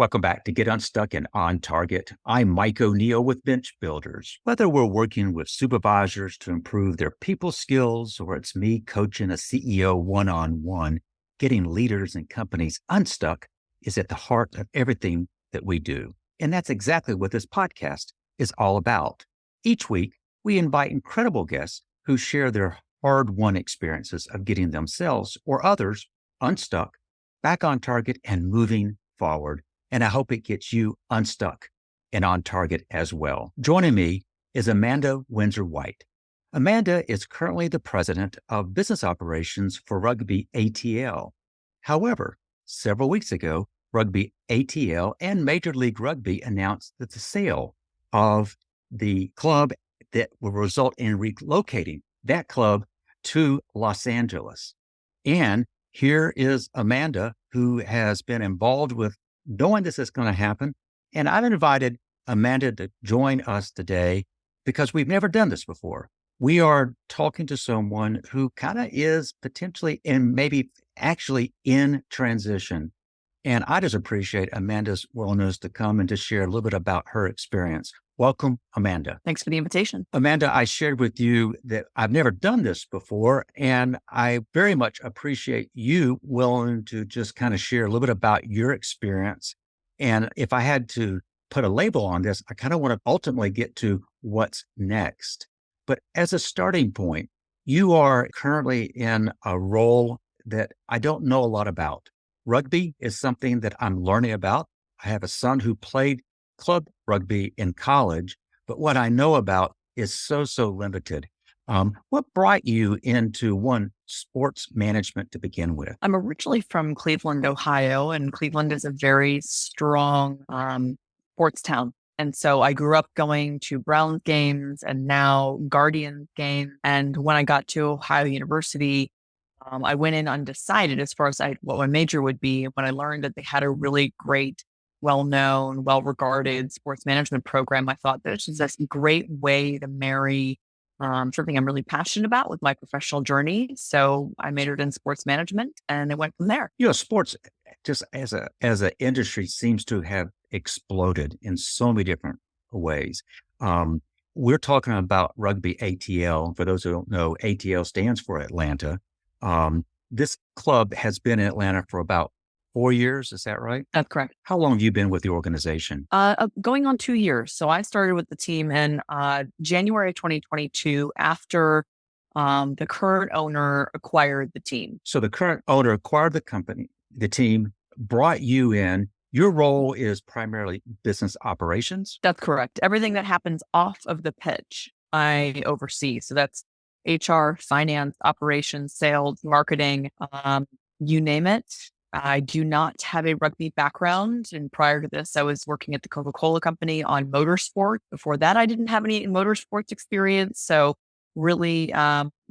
Welcome back to Get Unstuck and On Target. I'm Mike O'Neill with Bench Builders. Whether we're working with supervisors to improve their people skills or it's me coaching a CEO one-on-one, getting leaders and companies unstuck is at the heart of everything that we do. And that's exactly what this podcast is all about. Each week, we invite incredible guests who share their hard-won experiences of getting themselves or others unstuck, back on target, and moving forward. And I hope it gets you unstuck and on target as well. Joining me is Amanda Windsor-White. Amanda is currently the president of business operations for Rugby ATL. However, several weeks ago, Rugby ATL and Major League Rugby announced that the sale of the club that will result in relocating that club to Los Angeles. And here is Amanda, who has been involved with knowing this is going to happen. And I've invited Amanda to join us today because we've never done this before. We are talking to someone who kind of is potentially and maybe actually in transition. And I just appreciate Amanda's willingness to come and to share a little bit about her experience. Welcome, Amanda. Thanks for the invitation. Amanda, I shared with you that I've never done this before, and I very much appreciate you willing to just kind of share a little bit about your experience. And if I had to put a label on this, I kind of want to ultimately get to what's next. But as a starting point, you are currently in a role that I don't know a lot about. Rugby is something that I'm learning about. I have a son who played club rugby in college, but what I know about is so limited. What brought you into sports management to begin with? I'm originally from Cleveland, Ohio, and Cleveland is a very strong sports town. And so I grew up going to Browns games and now Guardians games. And when I got to Ohio University, I went in undecided as far as what my major would be. When I learned that they had a really great, well-known, well-regarded sports management program, I thought this is a great way to marry something I'm really passionate about with my professional journey. So I majored in sports management and it went from there. You know, sports just as an industry seems to have exploded in so many different ways. We're talking about Rugby ATL. For those who don't know, ATL stands for Atlanta. This club has been in Atlanta for about 4 years. Is that right? That's correct. How long have you been with the organization? Going on 2 years. So I started with the team in January 2022 after the current owner acquired the team. So the current owner acquired the team, brought you in. Your role is primarily business operations? That's correct. Everything that happens off of the pitch, I oversee. So that's HR, finance, operations, sales, marketing, you name it. I do not have a rugby background. And prior to this, I was working at the Coca-Cola company on motorsport. Before that, I didn't have any motorsports experience. So really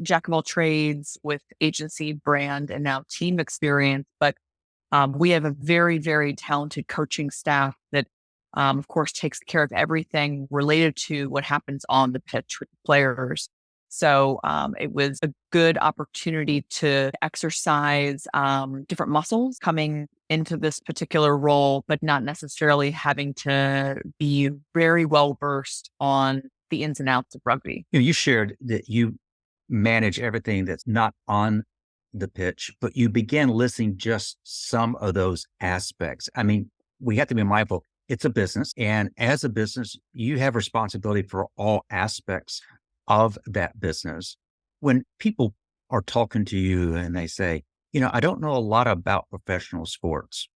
jack of all trades with agency, brand, and now team experience. But we have a very, very talented coaching staff that, of course, takes care of everything related to what happens on the pitch with players. So it was a good opportunity to exercise different muscles coming into this particular role, but not necessarily having to be very well versed on the ins and outs of rugby. You shared that you manage everything that's not on the pitch, but you began listing just some of those aspects. I mean, we have to be mindful. It's a business. And as a business, you have responsibility for all aspects of that business. When people are talking to you and they say, I don't know a lot about professional sports.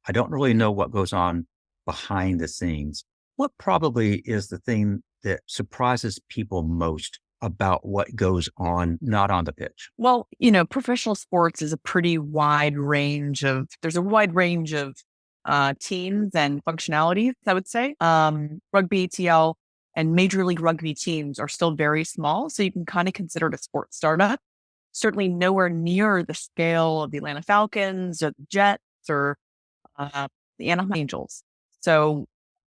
I don't really know what goes on behind the scenes. What probably is the thing that surprises people most about what goes on, not on the pitch? Well, professional sports is there's a wide range of teams and functionalities, I would say. Rugby ATL and Major League Rugby teams are still very small, so you can kind of consider it a sports startup. Certainly nowhere near the scale of the Atlanta Falcons or the Jets or the Anaheim Angels. So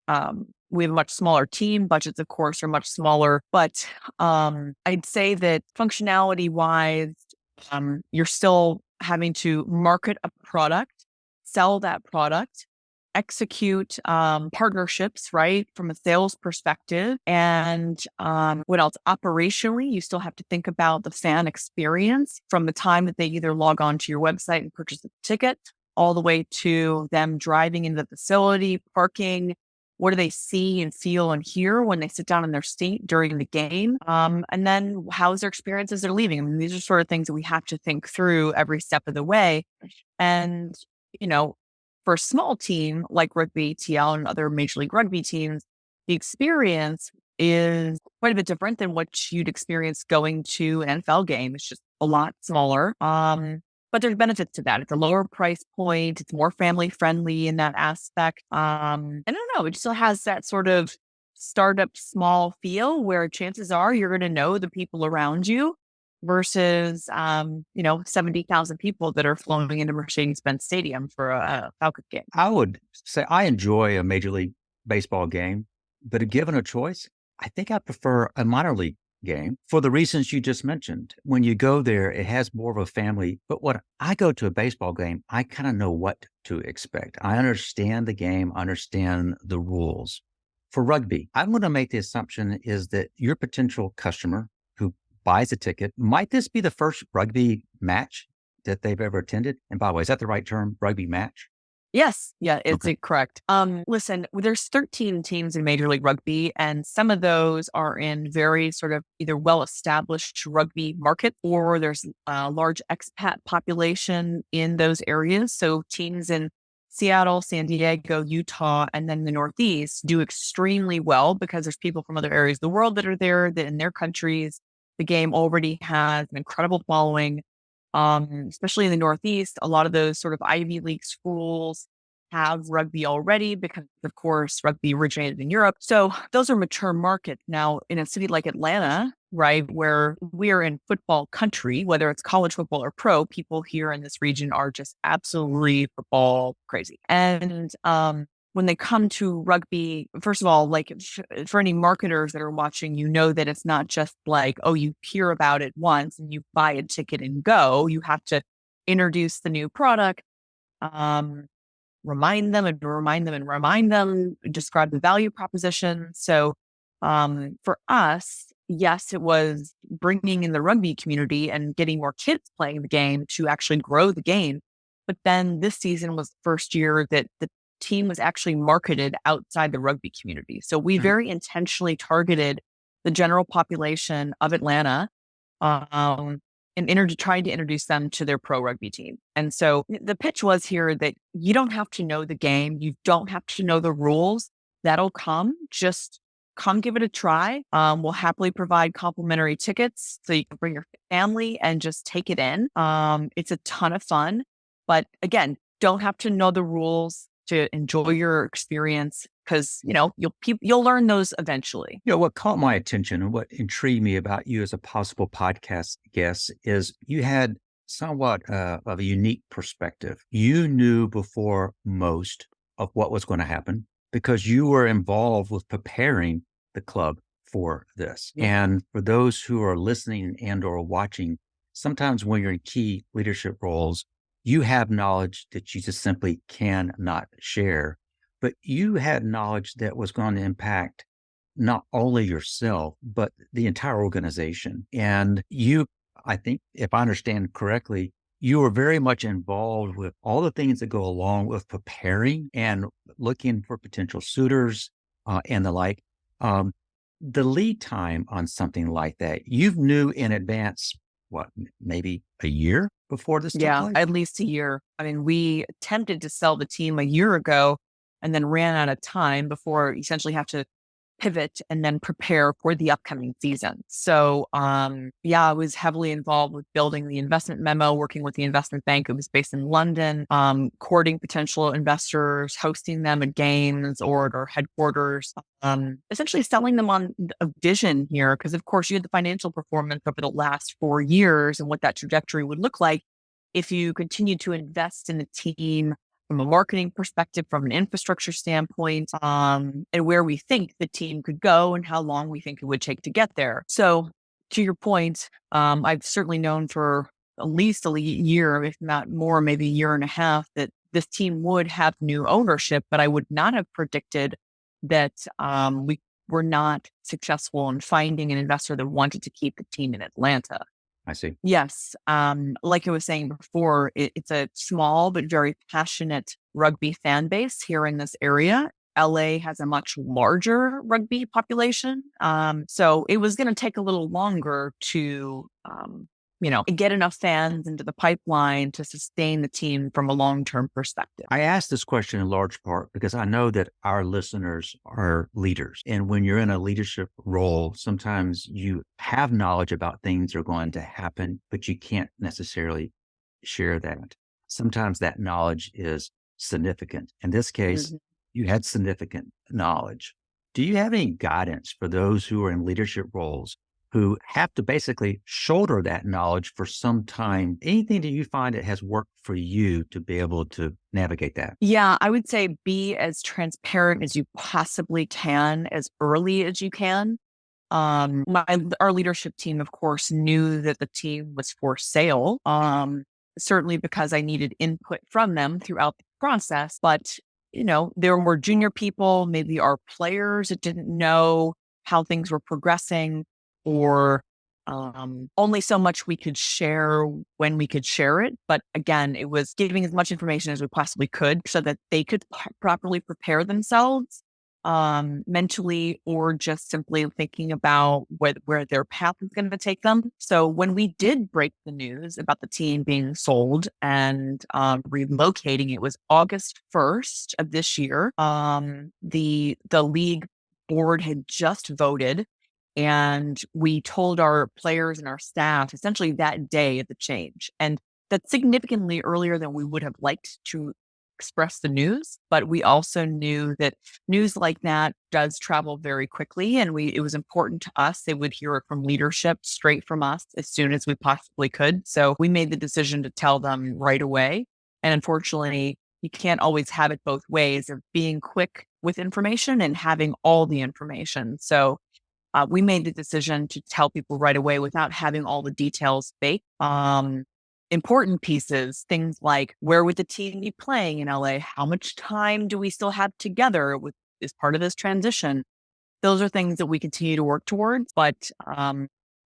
we have a much smaller team. Budgets, of course, are much smaller. But I'd say that functionality-wise, you're still having to market a product, sell that product, execute partnerships, right, from a sales perspective. And what else? Operationally, you still have to think about the fan experience from the time that they either log on to your website and purchase a ticket all the way to them driving into the facility, parking. What do they see and feel and hear when they sit down in their seat during the game? And then how's their experience as they're leaving? I mean, these are sort of things that we have to think through every step of the way. And, you know, for a small team like Rugby ATL and other Major League Rugby teams, the experience is quite a bit different than what you'd experience going to an NFL game. It's just a lot smaller. But there's benefits to that. It's a lower price point. It's more family friendly in that aspect. And I don't know, it still has that sort of startup small feel where chances are you're going to know the people around you versus, 70,000 people that are flowing into Mercedes-Benz Stadium for a Falcons game. I would say I enjoy a Major League Baseball game, but given a choice, I think I prefer a minor league game for the reasons you just mentioned. When you go there, it has more of a family. But when I go to a baseball game, I kind of know what to expect. I understand the game, understand the rules. For rugby, I'm going to make the assumption is that your potential customer who buys a ticket, might this be the first rugby match that they've ever attended? And by the way, is that the right term, rugby match? Yes. Yeah, it's Okay. correct. Listen, there's 13 teams in Major League Rugby, and some of those are in very sort of either well-established rugby markets or there's a large expat population in those areas. So teams in Seattle, San Diego, Utah, and then the Northeast do extremely well because there's people from other areas of the world that are there, that in their countries, the game already has an incredible following. Especially in the Northeast, a lot of those sort of Ivy League schools have rugby already because, of course, rugby originated in Europe. So those are mature markets. Now, in a city like Atlanta, right, where we're in football country, whether it's college football or pro, people here in this region are just absolutely football crazy. And when they come to rugby, first of all, like for any marketers that are watching, you know that it's not just like, oh, you hear about it once and you buy a ticket and go. You have to introduce the new product, um, remind them and remind them and remind them, describe the value proposition. So for us, yes, it was bringing in the rugby community and getting more kids playing the game to actually grow the game. But then this season was the first year that the team was actually marketed outside the rugby community. So we Mhm. very intentionally targeted the general population of Atlanta, um, and trying to introduce them to their pro rugby team. And so the pitch was here that you don't have to know the game. You don't have to know the rules. That'll come. Just come give it a try. We'll happily provide complimentary tickets so you can bring your family and just take it in. It's a ton of fun. But again, don't have to know the rules to enjoy your experience because you'll learn those eventually. What caught my attention and what intrigued me about you as a possible podcast guest is you had somewhat of a unique perspective. You knew before most of what was going to happen because you were involved with preparing the club for this. Yeah. And for those who are listening and or watching, sometimes when you're in key leadership roles, you have knowledge that you just simply cannot share, but you had knowledge that was going to impact not only yourself, but the entire organization. And you, I think, if I understand correctly, you were very much involved with all the things that go along with preparing and looking for potential suitors and the like. Um, the lead time on something like that, you knew in advance, what, maybe a year before this took Yeah, place? at least a year. I mean, we attempted to sell the team a year ago and then ran out of time before essentially have to pivot and then prepare for the upcoming season. So, yeah, I was heavily involved with building the investment memo, working with the investment bank. It was based in London, courting potential investors, hosting them at games or at our headquarters, essentially selling them on a vision here. Because, of course, you had the financial performance over the last 4 years and what that trajectory would look like if you continue to invest in the team from a marketing perspective, from an infrastructure standpoint, and where we think the team could go and how long we think it would take to get there. So, to your point, I've certainly known for at least a year, if not more, maybe a year and a half, that this team would have new ownership, but I would not have predicted that we were not successful in finding an investor that wanted to keep the team in Atlanta. I see. Yes. Like I was saying before, it's a small but very passionate rugby fan base here in this area. LA has a much larger rugby population. So it was going to take a little longer to, get enough fans into the pipeline to sustain the team from a long-term perspective. I asked this question in large part because I know that our listeners are leaders. And when you're in a leadership role, sometimes you have knowledge about things that are going to happen, but you can't necessarily share that. Sometimes that knowledge is significant. In this case, Mhm. you had significant knowledge. Do you have any guidance for those who are in leadership roles who have to basically shoulder that knowledge for some time? Anything that you find that has worked for you to be able to navigate that? Yeah, I would say be as transparent as you possibly can, as early as you can. Our leadership team, of course, knew that the team was for sale. Certainly because I needed input from them throughout the process. But there were junior people, maybe our players that didn't know how things were progressing, or only so much we could share when we could share it. But again, it was giving as much information as we possibly could so that they could properly prepare themselves mentally, or just simply thinking about where their path is going to take them. So when we did break the news about the team being sold and relocating, it was August 1st of this year. The league board had just voted, and we told our players and our staff essentially that day of the change. And that's significantly earlier than we would have liked to express the news. But we also knew that news like that does travel very quickly. And it was important to us. They would hear it from leadership straight from us as soon as we possibly could. So we made the decision to tell them right away. And unfortunately, you can't always have it both ways of being quick with information and having all the information. So we made the decision to tell people right away without having all the details baked. Important pieces, things like where would the team be playing in LA? How much time do we still have together as part of this transition? Those are things that we continue to work towards. But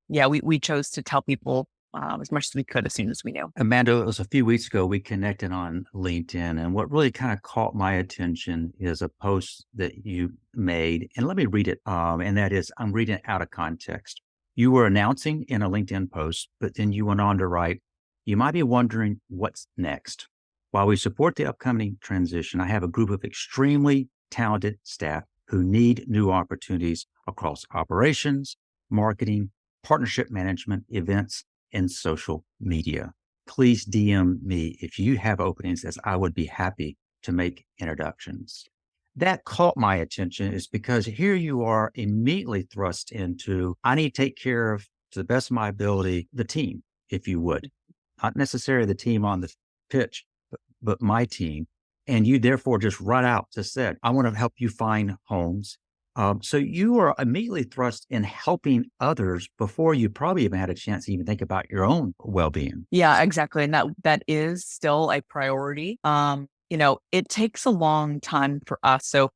yeah, we chose to tell people as much as we could as soon as we knew. Amanda, it was a few weeks ago, we connected on LinkedIn. And what really kind of caught my attention is a post that you made. And let me read it. And that is, I'm reading it out of context. You were announcing in a LinkedIn post, but then you went on to write, you might be wondering what's next. While we support the upcoming transition, I have a group of extremely talented staff who need new opportunities across operations, marketing, partnership management, events, and social media. Please DM me if you have openings, as I would be happy to make introductions. That caught my attention is because here you are immediately thrust into, I need to take care of, to the best of my ability, the team, if you would. Not necessarily the team on the pitch, but my team. And you therefore just run out, just said, I want to help you find homes. So you are immediately thrust in helping others before you probably even had a chance to even think about your own well-being. Yeah, exactly. And that is still a priority. It takes a long time for us. So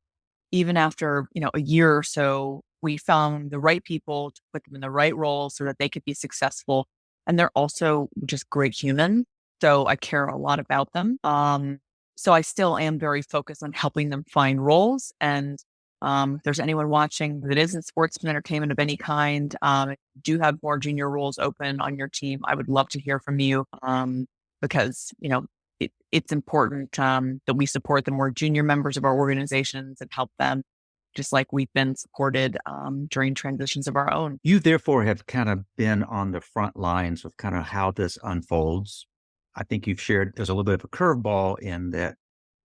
even after, a year or so, we found the right people to put them in the right roles so that they could be successful. And they're also just great humans. So I care a lot about them. So I still am very focused on helping them find roles. And if there's anyone watching that isn't sports and entertainment of any kind, do have more junior roles open on your team, I would love to hear from you, because, it's important that we support the more junior members of our organizations and help them, just like we've been supported during transitions of our own. You therefore have kind of been on the front lines of kind of how this unfolds. I think you've shared there's a little bit of a curveball in that,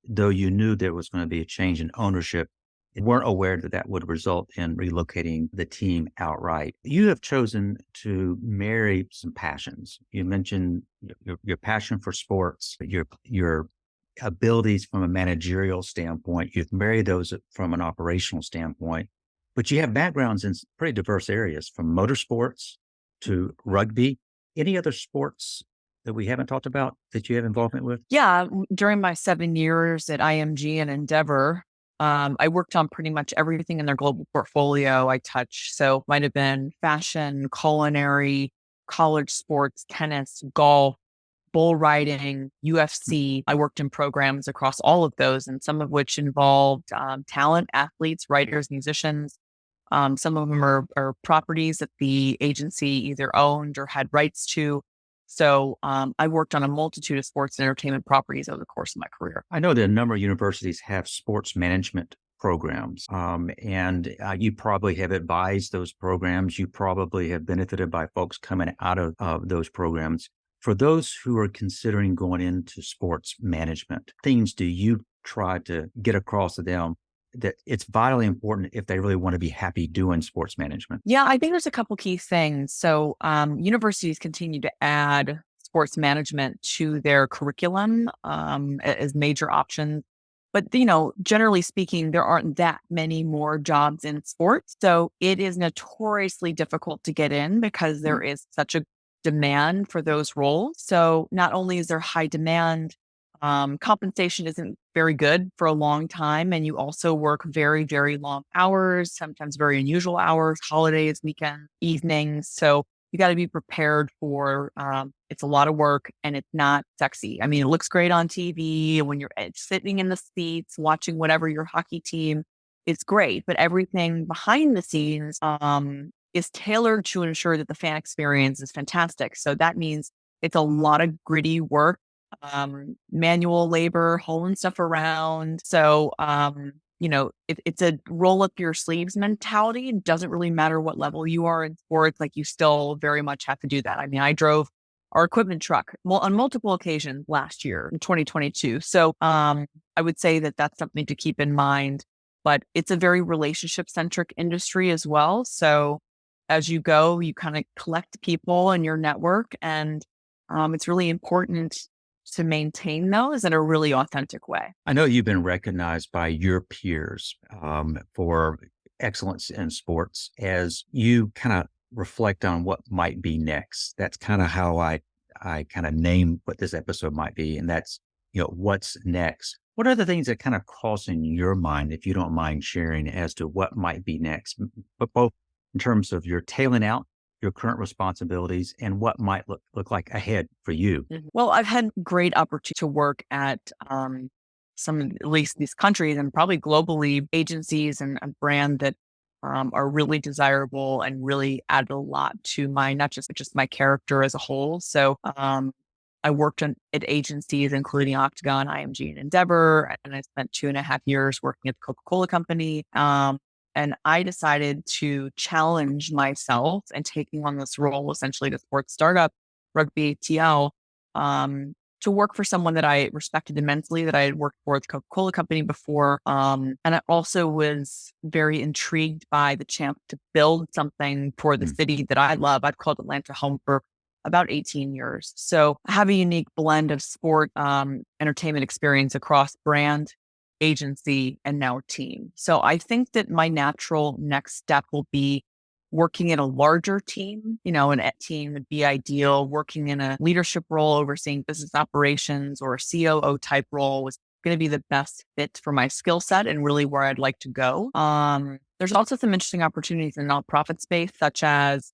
though you knew there was going to be a change in ownership, you weren't aware that that would result in relocating the team outright. You have chosen to marry some passions. You mentioned your passion for sports, your abilities from a managerial standpoint. You've married those from an operational standpoint, but you have backgrounds in pretty diverse areas, from motorsports to rugby. Any other sports that we haven't talked about that you have involvement with? Yeah, during my 7 years at IMG and Endeavor, I worked on pretty much everything in their global portfolio I touched. So might have been fashion, culinary, college sports, tennis, golf, bull riding, UFC. I worked in programs across all of those, and some of which involved talent, athletes, writers, musicians. Some of them are properties that the agency either owned or had rights to. So I worked on a multitude of sports and entertainment properties over the course of my career. I know that a number of universities have sports management programs, and you probably have advised those programs. You probably have benefited by folks coming out of those programs. For those who are considering going into sports management, things do you try to get across to them that it's vitally important if they really want to be happy doing sports management? Yeah, I think there's a couple key things. So universities continue to add sports management to their curriculum as major options. But generally speaking, there aren't that many more jobs in sports. So it is notoriously difficult to get in because there is such a demand for those roles. So not only is there high demand, compensation isn't very good for a long time. And you also work very, very long hours, sometimes very unusual hours, holidays, weekends, evenings. So you got to be prepared for it's a lot of work and it's not sexy. I mean, it looks great on TV when you're sitting in the seats watching whatever your hockey team. It's great, but everything behind the scenes is tailored to ensure that the fan experience is fantastic. So that means it's a lot of gritty work, manual labor, hauling stuff around. So, it's a roll up your sleeves mentality. It doesn't really matter what level you are in sports. Like you still very much have to do that. I mean, I drove our equipment truck on multiple occasions last year in 2022. So, I would say that that's something to keep in mind, but it's a very relationship centric industry as well. So as you go, you kind of collect people in your network, and it's really important to maintain those in a really authentic way. I know you've been recognized by your peers for excellence in sports as you kind of reflect on what might be next. That's kind of how I kind of name what this episode might be, and that's what's next. What are the things that kind of cross in your mind, if you don't mind sharing, as to what might be next, but both in terms of your tailing out your current responsibilities and what might look like ahead for you? Well, I've had great opportunity to work at some, at least these countries and probably globally, agencies and a brand that are really desirable and really added a lot to my, not just my character as a whole. So I worked at agencies including Octagon, IMG, and Endeavor, and I spent 2.5 years working at the Coca-Cola company. And I decided to challenge myself and taking on this role, essentially the sports startup, Rugby ATL, to work for someone that I respected immensely, that I had worked for at the Coca-Cola company before. And I also was very intrigued by the chance to build something for the city that I love. I've called Atlanta home for about 18 years. So I have a unique blend of sport, entertainment experience across brand, agency, and now team. So I think that my natural next step will be working in a larger team. An E team would be ideal. Working in a leadership role, overseeing business operations, or a COO type role was going to be the best fit for my skill set and really where I'd like to go. There's also some interesting opportunities in the nonprofit space, such as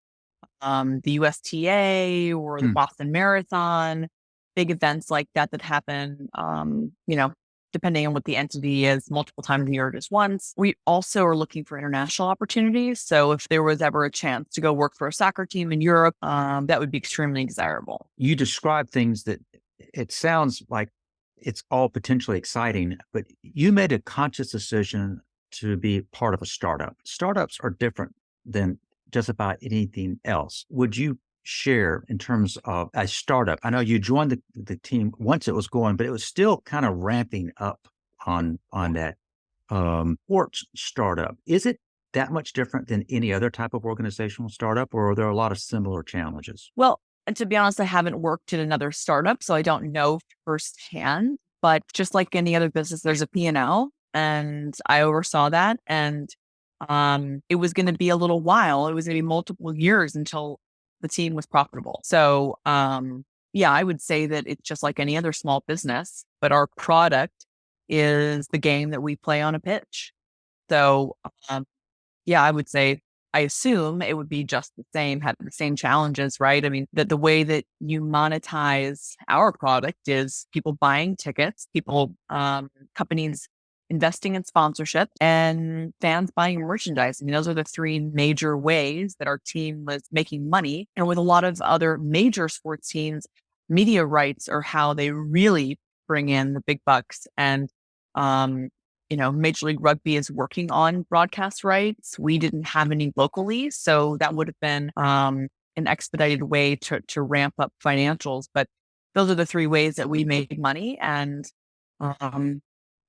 the USTA or the Boston Marathon, big events like that happen, depending on what the entity is, multiple times a year, just once. We also are looking for international opportunities. So if there was ever a chance to go work for a soccer team in Europe, that would be extremely desirable. You describe things that it sounds like it's all potentially exciting, but you made a conscious decision to be part of a startup. Startups are different than just about anything else. Would you share in terms of a startup? I know you joined the team once it was going, but it was still kind of ramping up on that sports startup. Is it that much different than any other type of organizational startup, or are there a lot of similar challenges? Well, and to be honest, I haven't worked in another startup, so I don't know firsthand. But just like any other business, there's a P&L, and I oversaw that. And it was going to be a little while. It was going to be multiple years until the team was profitable. So yeah, I would say that it's just like any other small business, but our product is the game that we play on a pitch. So, um, yeah, I would say, I assume it would be just the same, have the same challenges, right? I mean, the way that you monetize our product is people buying tickets, companies investing in sponsorship, and fans buying merchandise. I mean, those are the three major ways that our team was making money. And with a lot of other major sports teams, media rights are how they really bring in the big bucks. And um, Major League Rugby is working on broadcast rights. We didn't have any locally, so that would have been an expedited way to ramp up financials. But those are the three ways that we made money, and um,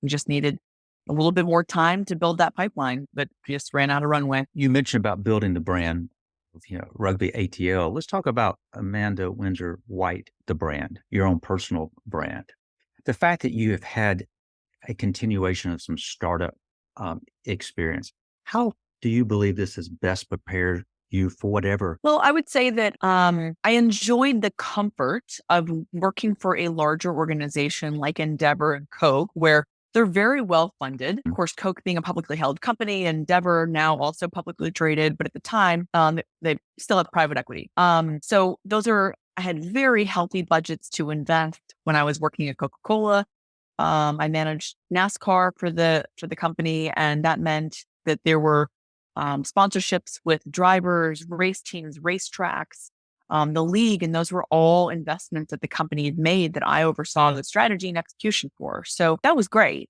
we just needed a little bit more time to build that pipeline, but just ran out of runway. You mentioned about building the brand of, Rugby ATL. Let's talk about Amanda Windsor-White, the brand, your own personal brand. The fact that you have had a continuation of some startup experience, how do you believe this has best prepared you for whatever? Well, I would say that I enjoyed the comfort of working for a larger organization like Endeavor and Coke, where they're very well funded. Of course, Coke being a publicly held company, Endeavor now also publicly traded, but at the time, they still have private equity. So I had very healthy budgets to invest when I was working at Coca-Cola. I managed NASCAR for the company, and that meant that there were sponsorships with drivers, race teams, racetracks, the league, and those were all investments that the company had made that I oversaw the strategy and execution for. So that was great.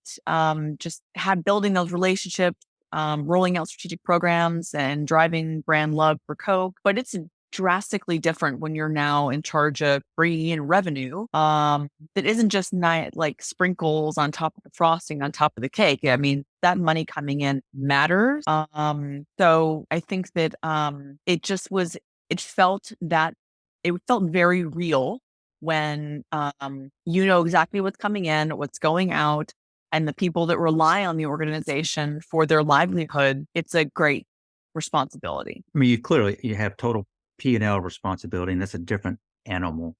Just had building those relationships, rolling out strategic programs, and driving brand love for Coke. But it's drastically different when you're now in charge of bringing in revenue that isn't just like sprinkles on top of the frosting on top of the cake. I mean, that money coming in matters. So I think that it felt very real when you know exactly what's coming in, what's going out, and the people that rely on the organization for their livelihood. It's a great responsibility. I mean, you have total P&L responsibility, and that's a different animal.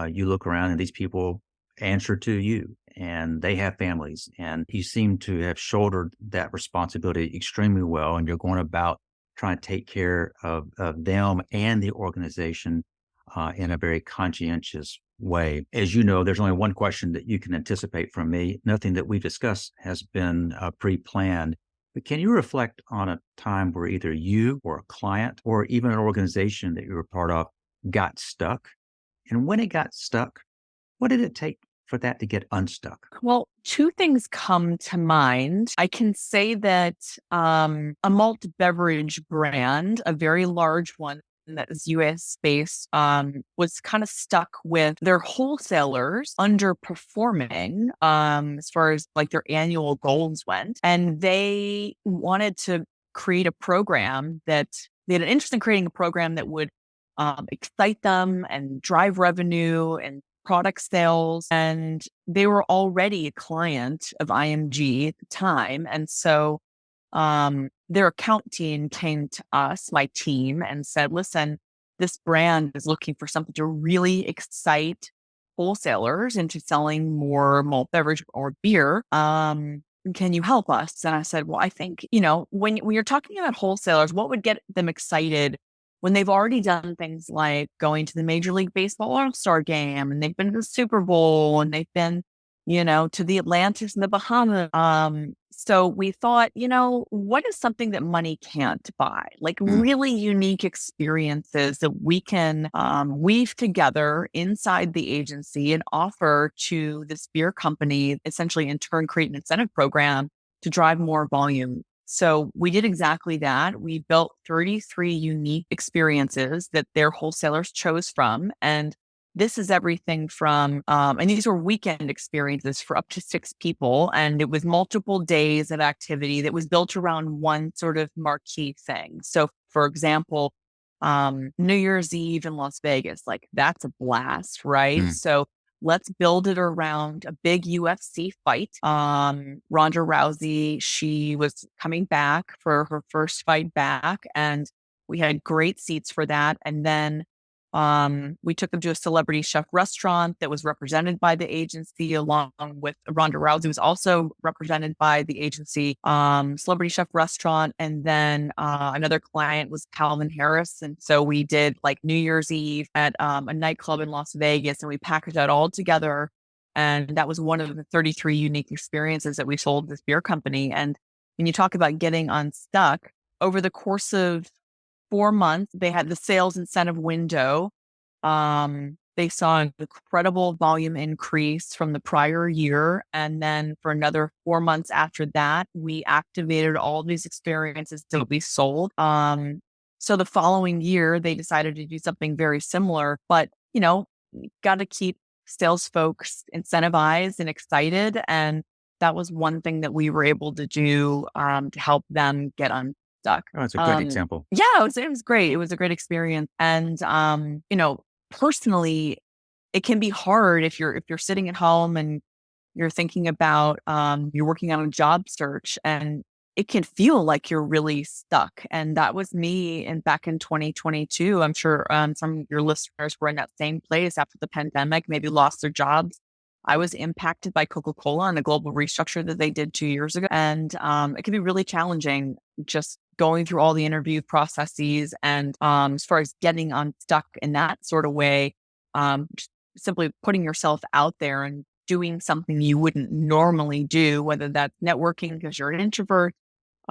You look around and these people answer to you, and they have families, and you seem to have shouldered that responsibility extremely well, and you're going about trying to take care of them and the organization in a very conscientious way. As you know, there's only one question that you can anticipate from me. Nothing that we've discussed has been pre-planned. But can you reflect on a time where either you or a client or even an organization that you were part of got stuck? And when it got stuck, what did it take for that to get unstuck? Well, two things come to mind. I can say that a malt beverage brand, a very large one that is US based, was kind of stuck with their wholesalers underperforming as far as like their annual goals went. And they wanted to create a program they had an interest in creating a program that would excite them and drive revenue and product sales. And they were already a client of IMG at the time. And so their account team came to us, my team, and said, listen, this brand is looking for something to really excite wholesalers into selling more malt beverage or beer. Can you help us? And I said, well, I think, when you're talking about wholesalers, what would get them excited when they've already done things like going to the Major League Baseball All-Star game, and they've been to the Super Bowl, and they've been, to the Atlantis and the Bahamas. So we thought, what is something that money can't buy? Like really unique experiences that we can weave together inside the agency and offer to this beer company, essentially in turn create an incentive program to drive more volume. So we did exactly that. We built 33 unique experiences that their wholesalers chose from. And this is everything from, and these were weekend experiences for up to 6 people. And it was multiple days of activity that was built around one sort of marquee thing. So for example, New Year's Eve in Las Vegas, like that's a blast, right? So let's build it around a big UFC fight. Ronda Rousey, she was coming back for her first fight back, and we had great seats for that. And then We took them to a celebrity chef restaurant that was represented by the agency, along with Ronda Rousey was also represented by the agency, celebrity chef restaurant. And then another client was Calvin Harris. And so we did like New Year's Eve at a nightclub in Las Vegas, and we packaged that all together. And that was one of the 33 unique experiences that we sold this beer company. And when you talk about getting unstuck, over the course of 4 months, they had the sales incentive window. They saw an incredible volume increase from the prior year. And then for another 4 months after that, we activated all these experiences to be sold. So the following year, they decided to do something very similar, but got to keep sales folks incentivized and excited. And that was one thing that we were able to do to help them get unstuck. Oh, it's a great example. Yeah, it was great. It was a great experience. And personally, it can be hard if you're sitting at home and you're thinking about you're working on a job search, and it can feel like you're really stuck. And that was me back in 2022. I'm sure some of your listeners were in that same place after the pandemic, maybe lost their jobs. I was impacted by Coca-Cola and a global restructure that they did 2 years ago. And it can be really challenging just going through all the interview processes. And as far as getting unstuck in that sort of way, just simply putting yourself out there and doing something you wouldn't normally do, whether that's networking because you're an introvert,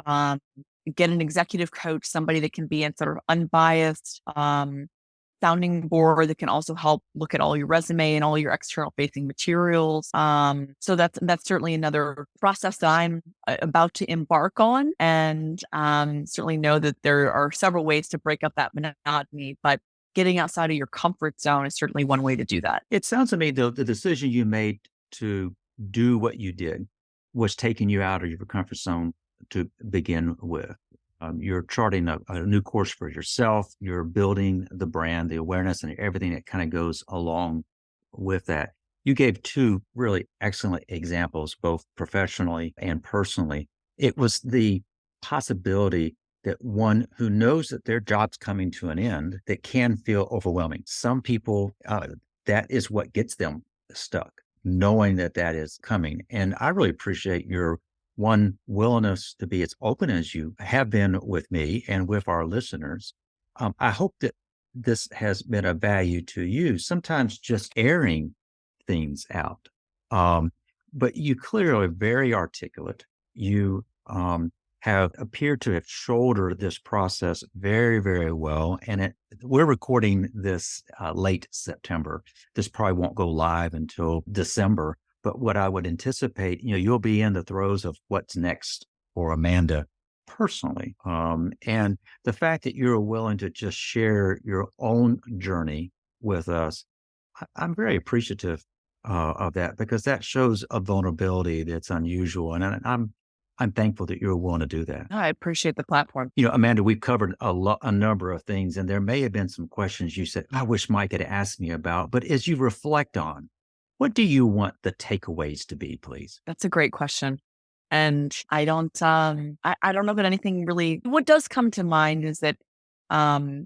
get an executive coach, somebody that can be in sort of unbiased sounding board that can also help look at all your resume and all your external facing materials. So that's certainly another process that I'm about to embark on, and certainly know that there are several ways to break up that monotony, but getting outside of your comfort zone is certainly one way to do that. It sounds to me, though, the decision you made to do what you did was taking you out of your comfort zone to begin with. You're charting a new course for yourself. You're building the brand, the awareness, and everything that kind of goes along with that. You gave two really excellent examples, both professionally and personally. It was the possibility that one who knows that their job's coming to an end, that can feel overwhelming. Some people, that is what gets them stuck, knowing that that is coming. And I really appreciate your willingness to be as open as you have been with me and with our listeners. I hope that this has been of value to you. Sometimes just airing things out. But you clearly are very articulate. You have appeared to have shouldered this process very, very well. And we're recording this late September. This probably won't go live until December. But what I would anticipate, you'll be in the throes of what's next for Amanda personally. And the fact that you're willing to just share your own journey with us, I'm very appreciative of that, because that shows a vulnerability that's unusual. And I'm thankful that you're willing to do that. I appreciate the platform. Amanda, we've covered a number of things, and there may have been some questions you said, I wish Mike had asked me about. But as you reflect on, what do you want the takeaways to be, please? That's a great question. And I don't know that anything really, what does come to mind is that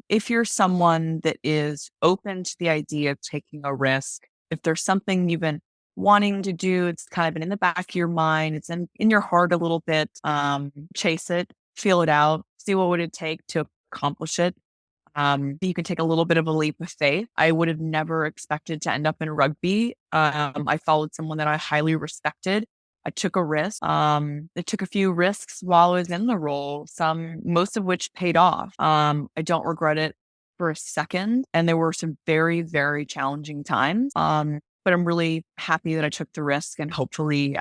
if you're someone that is open to the idea of taking a risk, if there's something you've been wanting to do, it's kind of been in the back of your mind, it's in your heart a little bit, chase it, feel it out, see what would it take to accomplish it. You can take a little bit of a leap of faith. I would have never expected to end up in rugby. I followed someone that I highly respected. I took a risk. I took a few risks while I was in the role, most of which paid off. I don't regret it for a second. And there were some very, very challenging times. But I'm really happy that I took the risk, and hopefully,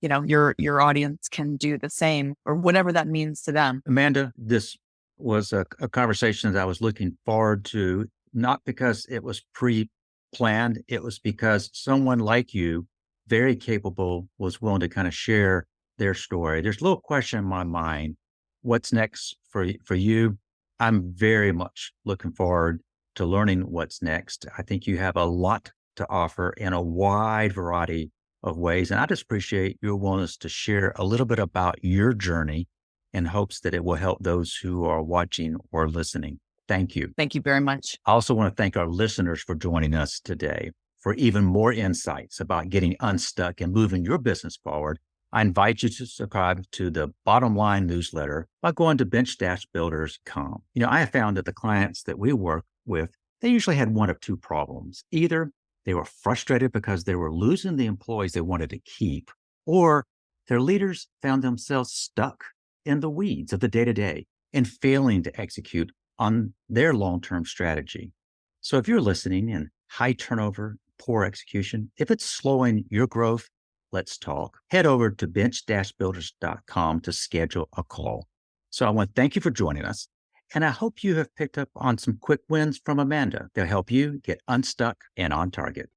your audience can do the same, or whatever that means to them. Amanda, this was a conversation that I was looking forward to, not because it was pre-planned. It was because someone like you, very capable, was willing to kind of share their story. There's a little question in my mind. What's next for you? I'm very much looking forward to learning what's next. I think you have a lot to offer in a wide variety of ways. And I just appreciate your willingness to share a little bit about your journey, in hopes that it will help those who are watching or listening. Thank you. Thank you very much. I also want to thank our listeners for joining us today. For even more insights about getting unstuck and moving your business forward, I invite you to subscribe to the Bottom Line newsletter by going to bench-builders.com. I have found that the clients that we work with, they usually had one of two problems. Either they were frustrated because they were losing the employees they wanted to keep, or their leaders found themselves stuck in the weeds of the day-to-day and failing to execute on their long-term strategy. So if you're listening and high turnover, poor execution, if it's slowing your growth, let's talk. Head over to bench-builders.com to schedule a call. So I want to thank you for joining us. And I hope you have picked up on some quick wins from Amanda. They'll help you get unstuck and on target.